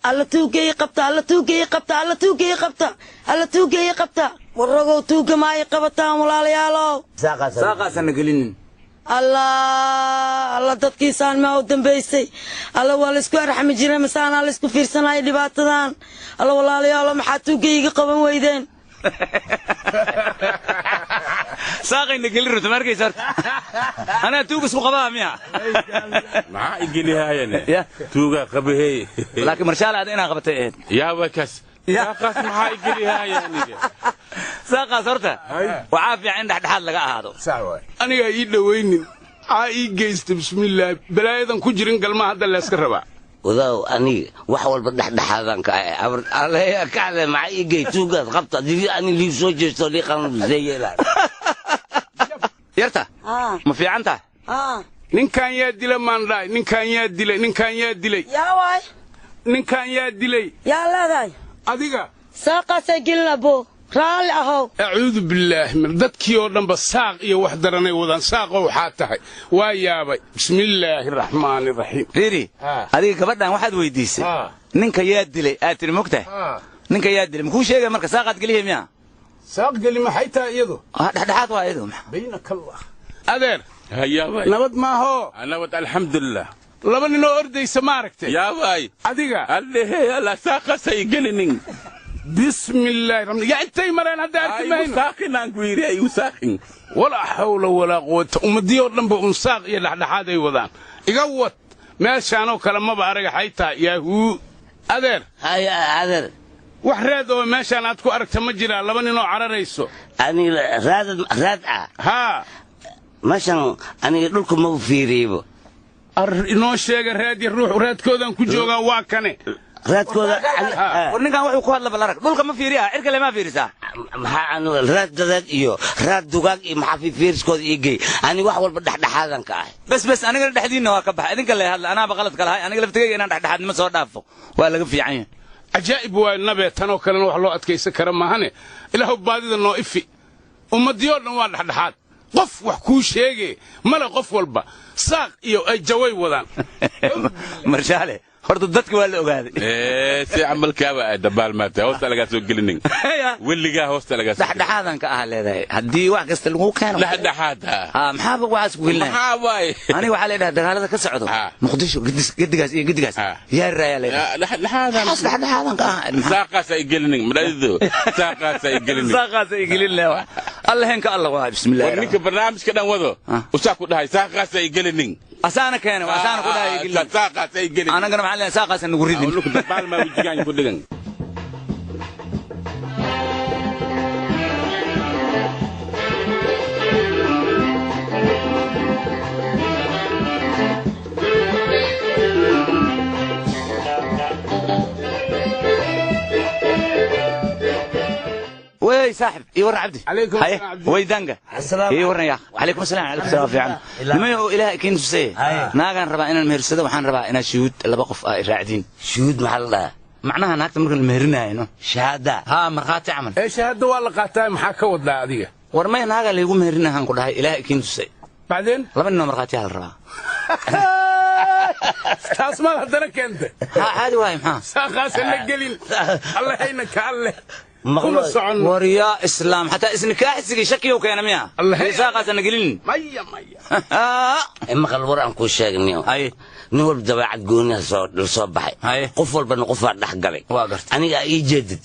alla tuugay qabta alla tuugay qabta alla tuugay qabta alla tuugay qabta warragow tuuga ma ay qabataan walaalayaalow saaqaasana gelinin alla dadkiisaan ma u dambaysay alla waa la isku arxami jiray masaana la isku fiirsanay dhibaatadan alla walaalayaalow maxaa tuugayga qaban weydeen saaqayna gelin runta markaysa ana tuuga isku qabaa miya maxaa igelihaayane tuuga qabahay laakiin marshaala aad inaa qabatay eed yaa wakas saaqaas maxaa igelihaayane saaqaas horta waxaa fiican in dhexdhexaad laga ahaado aniga ii dhawaynin aa ii geysta bismillaah balaayadan ku jirin galma hadda la iska rabaa wadaw aniga wax walba dhexdhexaadan ka aleeya kacde maxaa ii gey tuugaad qabta dii ani lii soo jeesto lii qanad zeeyela yarta ma fiicanta ninkan yaa dilay maandhaay ninkan yaa dilay yaa waay ninkan yaa dilay yaa leedahay adiga saaqaasay gelinabo raalli ahow acuudu billaahi min dadkii oo dhanba saaq iyo wax daranay wadaan saaqoo waxaa tahay waa yaabay bismillaahi raxmaani raxiim riiri adiga gabadhan waxaad weydiisay ninka yaa dilay aad tiri mogtahay ninka yaa dilay makuu sheegay marka saaqaad geliya miya saaq geli maxay tahay iyadu dhexdhexaad waa iyadu baynakallah adeer hayaabay nabad maaho nabad alxamdulillah laba ninoo ordaysa ma aragtay yaabay adiga allehe alla saaqaasay gelinin bismillaahi raxmaan yaa intay mareen hadda arkimayno saaqinaan ku yiri ay saaqin walaa xawla walaa quwwata ummadii oo dhanba saaq iyo dhexdhexaad ay wadaan iga wad meeshaanoo kale maba araga xaytaa yaahuu adeer adeer wax raad oo meeshaan aad ku aragta ma jiraa laba ninoo cararayso aniga raad haa meeshan aniga dhulka ma u fiiriybo inoo sheega raadiya ruux raadkoodan ku joogaa waa kane raadkooda ninkan wuxuu ku hadla balarag dhulka ma fiiriya cirka lema fiirisaa maxaa anu raad dadaad iyo raad dugaag iyo maxaa fiiriskooda ii gey ani wax walba dhexdhexaadan ka ah bas aniga dhexdiinna waa ka baxay idinka la hadla anaaba qaladka lahay aniga laftigayga inaan dhexdhexaadnimo soo dhaafo waa laga fiican yahay ajaa'ib waa nabee tanoo kalena wax loo adkaysan kara maahane ilaahu baadida noo ifi ummadii oo dhan waa dhexdhexaad qof wax kuu sheege male qof walba saaq iyo ay jaway wadaan marshaale horta dadka waa la ogaaday si amalkaaba ay dabaal maatay hoosta laga soo gelinin weliga hoosta laga soo dhexdhexaadan ka ah leedahay hadii wax kasta lagu keeno dhexdhexaada maxaa waxaas ku gelnaa maxaa waay aniga waxa leedahay dagaalada ka socdo muqdisho gedigaas iyo gedigaas yaa raaya leedahay dhexdhexaadan ka ah saaqaas ay gelinin madaido saaqaas ay gelinin leewa allahenka allah waa bismillaah ninka barnaamijka dhan wado usaa ku dhahay saaqaas ay gelinin asaana keena asaana ku dhahay gelin saaqaas ay gelin anagana maxaa leeyahay saaqaas nagu ridin luku dabaal ma wajigaan ku dhigan وي صاحب يورنا عبدي عليكم السلام عبدي ويدانجا يورنا يا عليكم السلام عليكم السلام في عنا لما إلهي كين سي ناقان ربا إن المهرسده وحان ربا إن شهود لبا قف راعدين شهود محل معناها ناقت مركن المهرنا إنه شهادة ها مرخات عمل ايه شهادة والله قاطع maxaa ka wadaa adiga warmay naaga leeyahay meherina han ku dhahay ilaahay kiin tusay بعدين laba nin markhaati hal rabaa taas ma hadana keentay ha caadi waay maxaa saaqaas la gelin allah hayna ka alle وريا إسلام حتى إسنكاحسك شكي وكان مياه ساقة نقلين مية إما خلور أنكو شاق نيو أي نور بدبعات قوني الصباحي قفل بنا قفل دحقلي أنا يجدد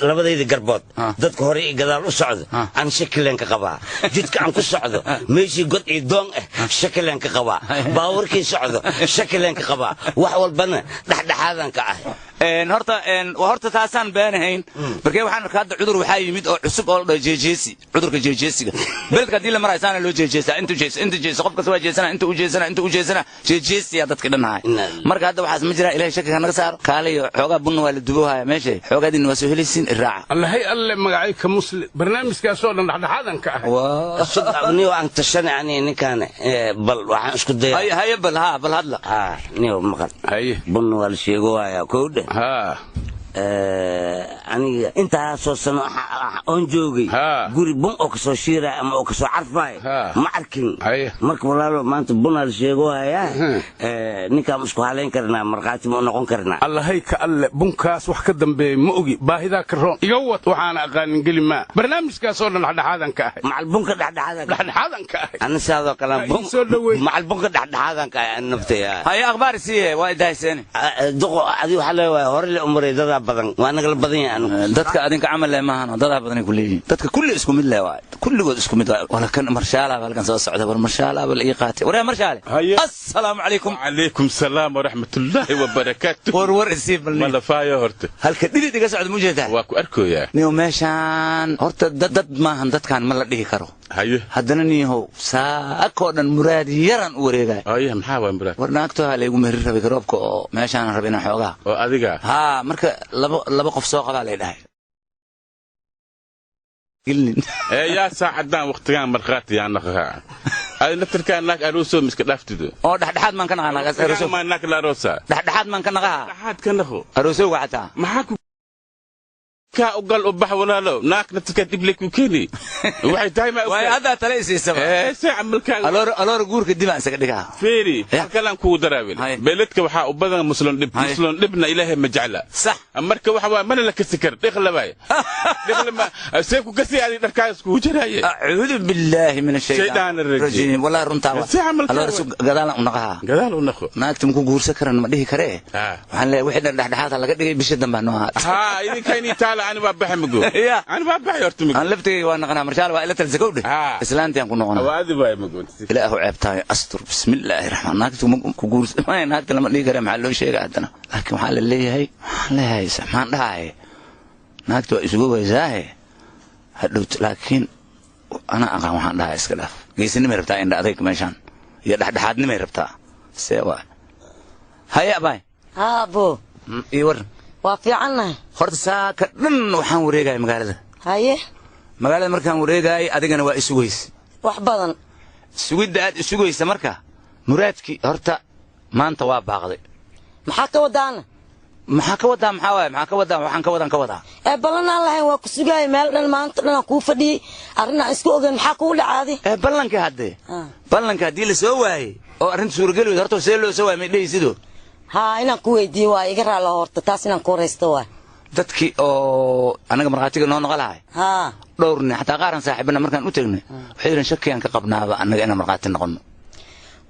لما ذي قربوت دتك هوري قدر أسعد عن شكلين كقبا جدك عن كسعد ماشي قد يدون شكلين كقبا باوركي سعد شكلين كقبا وحول بنا دح هذا كأه وهرت تاسان بينهين بركي waxaan ka hadda cudur waxa yimid oo cusub oo la jeejeesi cudurka jeejeesiga beelka hadii la maraysana loo jeejeesa inta jees qofka soo jeesana inta u jeesana jeejeesi dadka dhanahay marka hadda waxaas ma jira ilaahay shaki naga saaro kaaliyo xoogaa bun waa la dubohaya meesha xoogaadin waa soo helaysin iraaca allah hay alle magacayka muslim barnaamijkaas oo dhan dhaxdhaxadan ka ah waa sodniyo aan tashan yani ninkan bal waxaan isku dayay hay bal hadla niyo maqal hay bun waa la sheego waaya koodhe ha aniga intaa soo sano oon joogay guri bun oo ka soo shiiray ama oo ka soo carfay ma arkin marka walaalo maanta bunal sheego haya ninka isku haleyn karnaa marqaati ma noqon karnaa allahay ka alle bunkaas wax ka dambeeyay ma ogi baahida ka roon iga wad waxaan aqaanin gelima barnaamijkaas oo dhaxdhaxaadan ka ahay macal bunka dhaxdhaxaadan ka ahay ana saado kala bun macal bunka dhaxdhaxaadan ka ahay naftaya hay akhbaar siye waa idaaysan duqo adi waxa leeyahay hore le umreedada badan waa naga badan yahay dadka adinka camal leh maahan dad badan ku leeyihiin dadka kulli isku mid leh waa kulligood isku mid wala kan marshaala halkan soo socda war marshaala bal ii qaatay war marshaale assalaamu alaykum alaykum salaam wa rahmatullahi wa barakatuh war isii bal ma la faayo horta halka dhilidiga socda mujeedaa waa ku arkoyaa niyo meeshan horta dad maahan dadkan ma la dhihi karo haye haddana niyo saako dhan muraad yaran u wareegay haye maxaa waa muraad war naagto haleegu meeri rabay roobka oo meeshan rabina xoogaa oo adiga marka laba qof soo qabaa lay dhahay يا ساعدنا وقتنا مرخات يا نخا هذا نفترك انك اروسو مسك دافتدو او دحدحاد مان كان انا اروسو ما انك لا روسا دحدحاد مان كان نغا دحدحاد كنخو اروسو وحتا maxaa ka ugal u bax walaalo naak naftka dib leeku keenay waxay tahay ma way hada taleesiisaba si amalkaaga aloor guurka dib aan isaga dhigaa feeri halkan ku daraawin beeladka waxa u badan muslim dibna ilaahay ma jecla sax marka waxa waa man la kasikar dhiqlabay dhiqlama seeku kasi ali dharkaas ku jiraaye a'uudu billahi min ash-shaytaan ar-rajiim wala runta aloor gadaal u naqo naagtum ku guursa karan ma dhihi kare waxaan leeyahay wixii dhexdhexaad laga dhigay bisha dambe noo ahaa idinkaynii taala أنا بابح مجو أنا بابح يرتمي أنا لفتي وأنا قناة مرشال وإلا تلزقودي إسلامتي أنا كنا قناة وهذا باي مجو لا هو عبتاي أستر بسم الله الرحمن ناكتو كجورس ما ناكتو لما ليه كلام حلو شيء قعدنا لكن حال اللي هي لا سبحان الله ناكتو إسقوه إزاي هدوت لكن أنا أقام حال الله إسكلاف جيسني مربتا إن رأيك ماشان يده حدني مربتا سوا هيا باي أبو يور وافي عنه horta saaka dhan waxaan wareegay magaalada haye magaalada markaan wareegay adigana waa isugeys wax badan sugidda aad isugeysa marka muraadki horta maanta waa baaqday maxaa ka wadaana maxaa ka wadaa waxaan ka wadaa ballan aan lahayn waa ku sugay meel dhan maanta dhan ku fadhiyay arrin aan isku ogeyn maxaa ku dhacaaday ballanka hadii la soo waayay oo arrinta suuragal weyd horta see loo soo waayay ma dhaysido inaan ku weydiiyo waa iga raala horta taas inaan ku wareysto waa dadkii oo anaga marqaatiga noo noqolahay dhowrni xataa qaaran saaxiibana markaan u tagnay waxay yiraan shakiyaan ka qabnaaba anaga inaan marqaati noqono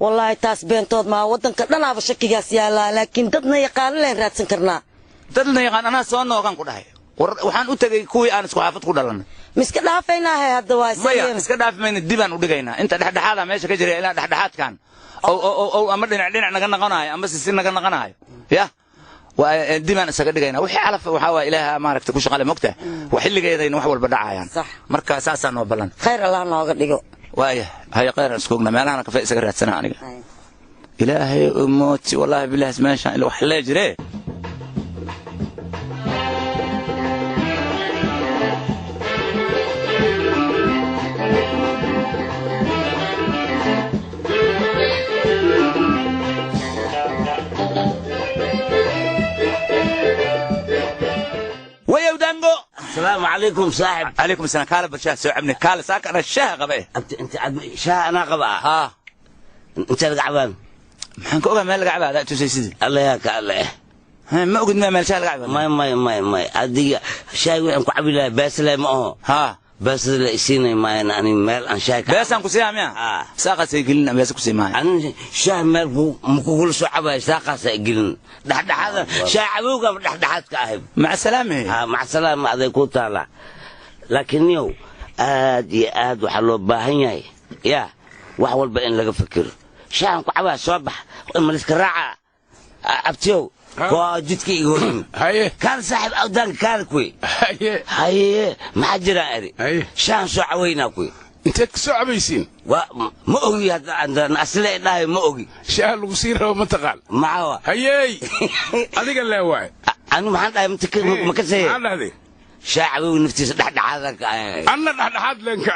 wallahi taas beentood ma wadanka dhanaaba shakigaas yaala laakiin dadna yaqaan leen raadsan karnaa dadna yaqaan ana soo noogan ku dhahay waxaan u tagay kuwii aan isku xaafad ku dhalanay miska dhaafayna hadda waa sayeen miska dhaafmayna dibaan u dhigaynaa inta dhexdhexaada meesha ka jiray ilaa dhexdhexaadkan أو أما دينا نقنا قناعي أما سيسنا قنا قناعي يا وديما سكدينا وحي على وحوا إلها ما ركت كوش قال مقته وحل جاي ذي نوح والبدعة يعني صح مركز أساسا وبلن خير الله ناقد لجو وايه هاي غير سكوقنا ما أنا كفاية سكرت سنة عنك إلهي موتي والله بالله ما شاء الله وحلا جري السلام عليكم صاحب عليكم السلام كاله برشاه سو عبني كاله ساك انا الشاه قبه انت شاه انا قبه انت القعبان maxaan ka ogaa meel laga cabaa aad tusay sidii الله ياك الله ما ogid meel shaah laga cabaa ما adiga shaay waxaan ku cabi lahaa baasle ma aha baasle isiinay ma ani meel aan shaay ka baasan ku siyaamiya saaqasay gelin baas ku siyaamay ani shaah meel ku kula soo cabay saaqasay gelin dhaxdhaxada shaay cabowga dhaxdhaxad ka ahib مع السلامه مع السلامه aday ku taala laakiin yow aad iyo aad waxa loo baahan yahay ya wax walba in laga fikiro شان كعبة صباح ملك الرعا أبتيو كواجدك يقولون كان صاحب أودان كان كوي هاي ما حجر أري شان سعوينا كوي أنت كسعبيسين ومؤوي عندنا أصله لا مؤوي شان لوسيره ومتقال معه هاي هذيك اللي هو أنا ما حد أمتك ما كسيه أنا هذي شاعبي ونفتي دحد هذاك أنا دحد لك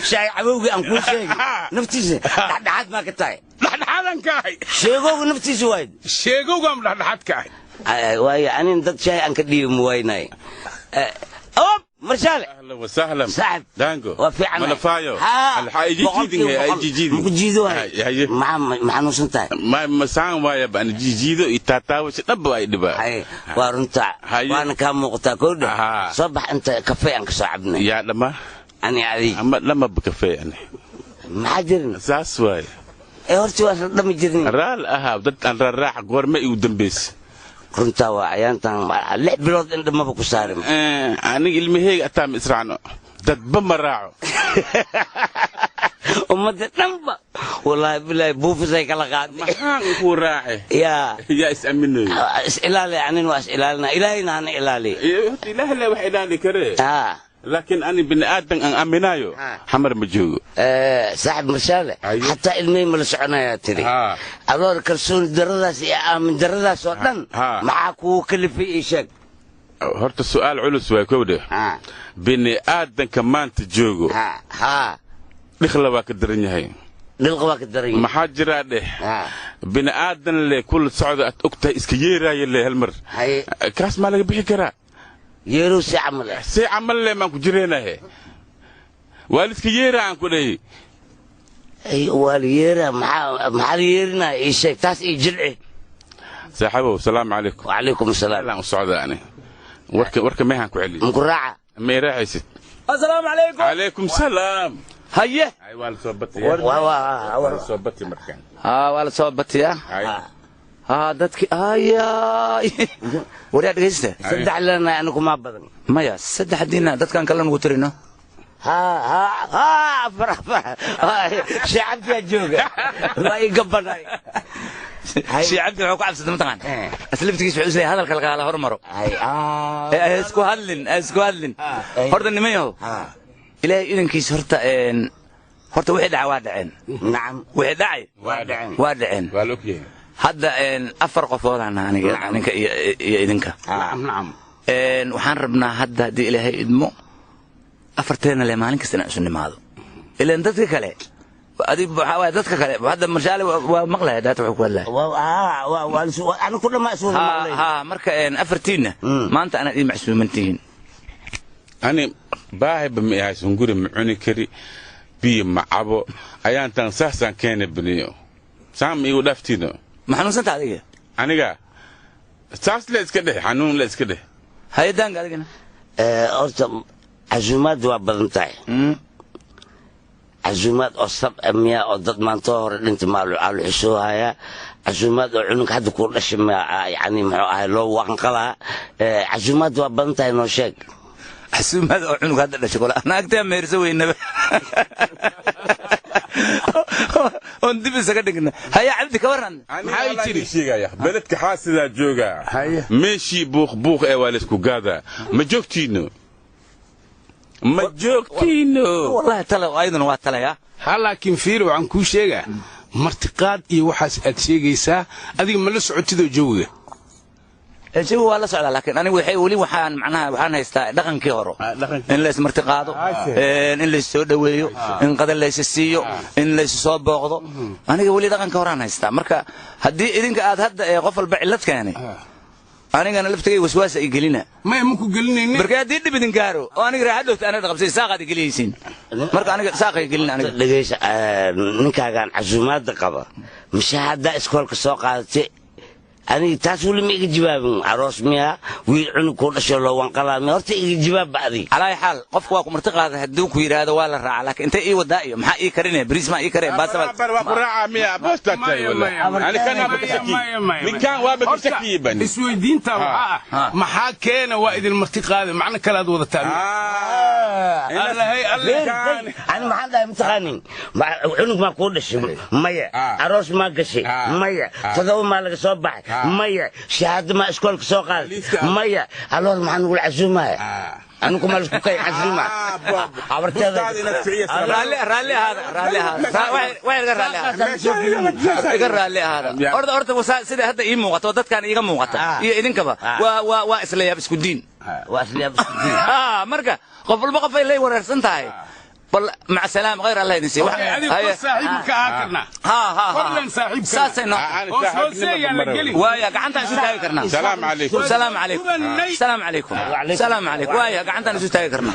شاعبي أم كل شيء نفتي دحد ما كتاي دحد dhexdhexaadaan ka ahay sheegowga naftiisa wayd sheegowgaan dhexdhexaad ka ahay waayo anin dad shaay aan ka dhiibi muwaynay مرشال اهلا وسهلا صاحب دانجو وفي ملفايو الحاجي جيدين مجيدو مع نوسنتا ما مسان وايا بان جيجيدو يتاتاو دبا اي دبا اي وارنتا وانا كان موقتا كود صبح انت كافيه انك صاحبنا يا لما اني علي اما لما بكافيه انا ما حجرنا ساس واي اي هورتي لما جرني رال اها دد ان راح غورما اي ودنبيس runta waa ayaantan 6 bilood in dhamaba ku saarin aniga ilmaheyga ataa israacno dadba ma raaco ummadda dhanba wallahi billahi buufisay kala qaadnay maxaan ku raacay yaa is aminayo is ilaali anin waa is ilaalina ilaahina hana ilaali ilaahi la wax ilaali kare لكن أنا بني آدم أن أمنايو حمر مجوجو صاحب مرشالة حتى المي ملسعنا يا تري أدور كرسون درداس من درداس وطن معاكو كل في إيشك هرت السؤال علوس ويكوده بني آدم كمان تجوجو نخلا واك الدرنيا هاي نلقى واك الدرنيا محاجرة ده بني آدم اللي كل صعدة أكتة إسكيرة يلي هالمر كاس مالك بحكرة يرو سي عمل ما كجرينا هي والدك يرا عن كله اي واليرا مع يرنا ايش تاس يجلع صاحبه السلام عليكم وعليكم السلام لا سعداء انا ورك ما هنكو علي مقرعه ما راعيست السلام عليكم عليكم السلام هيه اي والد صوبتي والد صوبتي مركان والد صوبتي يا dadki wariyaa dhegeysta saddex lana anagu ma badan maya saddex diina dadkan kala nugu tirino shacabka jooga way gabanay shacabka wuxuu ku cabsaday mataqaan asliftigiis wuxuu isleeyahay hadalka laga hor maro isku hadlin horta nimayo ilaahay idankiis horta wixii dhacay waa dhaceen nacam wixii dhacay waa dhaceen waa lookiin hadda afar qofood aan aniga iyo idinka nacam waxaan rabnaa hadda hadii ilaahay idmo afarteena le maalin kasta inaan isu nimaado ilaan dadka kale dadka kale hadda marshaale waa maqlaya daata wuxuu ku hadlaya anu ku dhamaa isu maqlay marka afartiina maanta ana ii macsuumantihiin ani baahay bama ihaysan guri ma cuni kari biyo ma cabo ayaan tan saasaan keena biniyo saam igu dhaftiino ma xanuunsanta adiga aniga saas la iska dheh xanuun la iska dheh hayadaanka adigana horta عزومات وبدنتاي عزومات أصب أمياء أو ضد منطقة أنت مالو على حسوها عزومات عنك حد كل شيء يعني معه لو وانقلها عزومات وبدنتاي نوشك عزومات عنك هذا الشغل أنا أكتب ميرسوي النبي وندي بسكتنا هيا عبد كورن هاي تري شيء بلدك حاسة جوجا ماشي بوخ والدكو قادا ما جوكتينو ما جوكتينو والله تلا أيضا واتلا يا لكن فيرو عن كل شيء مرتقاد وحاس أتشيجيسا هذه ملص عتدو جوجا الجو ولا سعد لكن أنا ولي وحان معناها وحان يستا دقن كيورو إن ليس مرتقاده إن ليس سودويو إن قدر ليس السيو إن ليس صوب بغضو أنا ولي دقن كوران يستا مركا هدي إذنك هذا غفل بعلتك يعني أنا لفتكي وسواس يقلنا ما يمكن قلنا مركا دي بدن كارو وأنا قرأ حدث أنا دقبسي ساقة يقليسين مركا أنا ساقة يقلنا أنا لقيس نكا كان عزومات دقبة مش هذا إسكول كسوقاتي أنا تاسول ميجي جواب عروس ميا ويعنو كل شيء لو وانقلامي هرتي جواب بعدي على أي حال قف واقو مرتقى هدوك وير هذا ولا راع لكن أنت إيه ودائي محا إيه كرينه بريز ما إيه كرينه بس راع ميا بس تكتي ولا أنا كان وابكشكي من كان وابكشكي بني اسوي دين تاع محا كان وائد المرتقى هذا معنى كلا دو التاني الله هي الله كان أنا ما حدا متقانين عنق ما كل شيء ميا عروس ما قشي ميا تدو ما لك صباح مية شهادة ما اسكول كسوقات مية الوضع ما نقول عزومة أنا كم أقول كي عزومة عبرت هذا رالي هذا وين رالي هذا أرد وسا سيد هذا إيه موقت وده كان إيه موقت إيه إذن كبا وإسلام بسكودين وإسلام بسكودين مركا قبل بقى في اللي ورثنتاي bal maca salaam khayr allah idin siiyo adiga saaxiibka aakarna fadlan saaxiibka saasayno waaya gacantaan isu taagi karnaa salaam calaykum salaam calaykum salaam calaykum salaam calaykum waaya gacantaan isu taagi karnaa